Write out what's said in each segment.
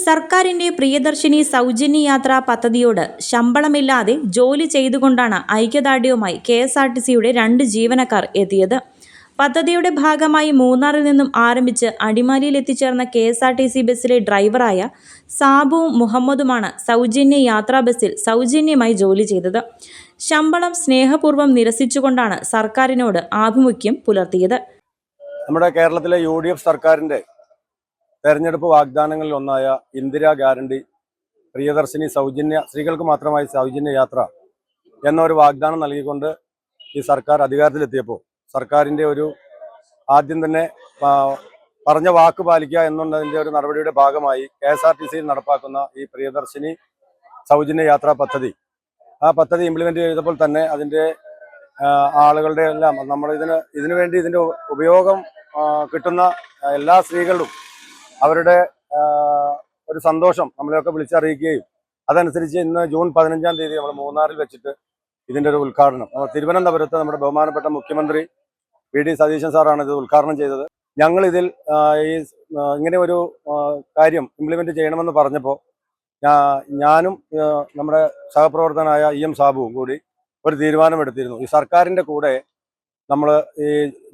സർക്കാരിന്റെ പ്രിയദർശിനി സൗജന്യ യാത്രാ പദ്ധതിയോട് ശമ്പളമില്ലാതെ ജോലി ചെയ്തുകൊണ്ടാണ് ഐക്യദാർഢ്യവുമായി KSRTCയുടെ 2 ജീവനക്കാർ എത്തിയത്. പദ്ധതിയുടെ ഭാഗമായി മൂന്നാറിൽ നിന്നും ആരംഭിച്ച് അടിമാലിയിൽ എത്തിച്ചേർന്ന KSRTC ബസ്സിലെ ഡ്രൈവറായ സാബുവും മുഹമ്മദുമാണ് സൗജന്യ യാത്രാ ബസ്സിൽ സൗജന്യമായി ജോലി ചെയ്തത്. ശമ്പളം സ്നേഹപൂർവ്വം നിരസിച്ചുകൊണ്ടാണ് സർക്കാരിനോട് ആഭിമുഖ്യം പുലർത്തിയത്. നമ്മുടെ കേരളത്തിലെ UDF സർക്കാരിന്റെ തെരഞ്ഞെടുപ്പ് വാഗ്ദാനങ്ങളിൽ ഒന്നായ ഇന്ദിരാ ഗ്യാരണ്ടി പ്രിയദർശിനി സ്ത്രീകൾക്ക് മാത്രമായി സൗജന്യ യാത്ര എന്നൊരു വാഗ്ദാനം നൽകിക്കൊണ്ട് ഈ സർക്കാർ അധികാരത്തിലെത്തിയപ്പോൾ സർക്കാരിൻ്റെ ആദ്യം തന്നെ പറഞ്ഞ വാക്ക് പാലിക്കുക എന്നുള്ളതിൻ്റെ ഒരു നടപടിയുടെ ഭാഗമായി KSRTCയിൽ നടപ്പാക്കുന്ന ഈ പ്രിയദർശിനി സൗജന്യ യാത്രാ പദ്ധതി, ആ പദ്ധതി ഇംപ്ലിമെൻ്റ് ചെയ്തപ്പോൾ തന്നെ അതിൻ്റെ ആളുകളുടെ എല്ലാം ഇതിനു വേണ്ടി ഇതിൻ്റെ ഉപയോഗം കിട്ടുന്ന എല്ലാ സ്ത്രീകളും അവരുടെ ഒരു സന്തോഷം നമ്മളെയൊക്കെ വിളിച്ചറിയിക്കുകയും അതനുസരിച്ച് ഇന്ന് ജൂൺ 15-ാം തീയതി നമ്മൾ മൂന്നാറിൽ വെച്ചിട്ട് ഇതിൻ്റെ ഒരു ഉദ്ഘാടനം തിരുവനന്തപുരത്ത് നമ്മുടെ ബഹുമാനപ്പെട്ട മുഖ്യമന്ത്രി VD സതീശൻ സാറാണ് ഇത് ഉദ്ഘാടനം ചെയ്തത്. ഞങ്ങളിതിൽ ഇങ്ങനെ ഒരു കാര്യം ഇംപ്ലിമെൻ്റ് ചെയ്യണമെന്ന് പറഞ്ഞപ്പോൾ ഞാനും നമ്മുടെ സഹപ്രവർത്തകനായ EM സാബുവും കൂടി ഒരു തീരുമാനമെടുത്തിരുന്നു. ഈ സർക്കാരിൻ്റെ കൂടെ നമ്മൾ ഈ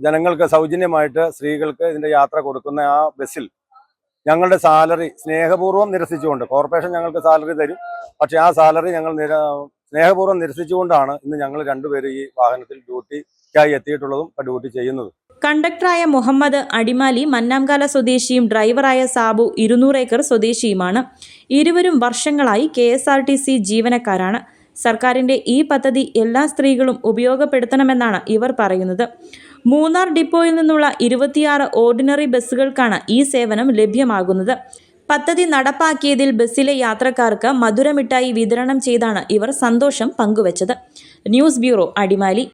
ജനങ്ങൾക്ക് സൗജന്യമായിട്ട് സ്ത്രീകൾക്ക് ഇതിൻ്റെ യാത്ര കൊടുക്കുന്ന ആ ബസ്സിൽ ഞങ്ങളുടെ സാലറി സ്നേഹപൂർവ്വം നിരസിച്ചുകൊണ്ട്, കോർപ്പറേഷൻ ഞങ്ങൾക്ക് സാലറി തരും, പക്ഷേ ആ സാലറി ഞങ്ങൾ സ്നേഹപൂർവ്വം നിരസിച്ചുകൊണ്ടാണ് ഇന്ന് ഞങ്ങൾ രണ്ടുപേരും ഈ വാഹനത്തിൽ ഡ്യൂട്ടിക്കായി എത്തിയിട്ടുള്ളതും ഡ്യൂട്ടി ചെയ്യുന്നതും. കണ്ടക്ടറായ മുഹമ്മദ് അടിമാലി മന്നാംകാല സ്വദേശിയും ഡ്രൈവറായ സാബു 200 ഏക്കർ സ്വദേശിയുമാണ്. ഇരുവരും വർഷങ്ങളായി KSRTC ജീവനക്കാരാണ്. സർക്കാരിന്റെ ഈ പദ്ധതി എല്ലാ സ്ത്രീകളും ഉപയോഗപ്പെടുത്തണമെന്നാണ് ഇവർ പറയുന്നത്. മൂന്നാർ ഡിപ്പോയിൽ നിന്നുള്ള 26 ഓർഡിനറി ബസ്സുകൾക്കാണ് ഈ സേവനം ലഭ്യമാകുന്നത്. പദ്ധതി നടപ്പാക്കിയതിൽ ബസ്സിലെ യാത്രക്കാർക്ക് മധുരമിഠായി വിതരണം ചെയ്താണ് ഇവർ സന്തോഷം പങ്കുവച്ചത്. News bureau, Adimali.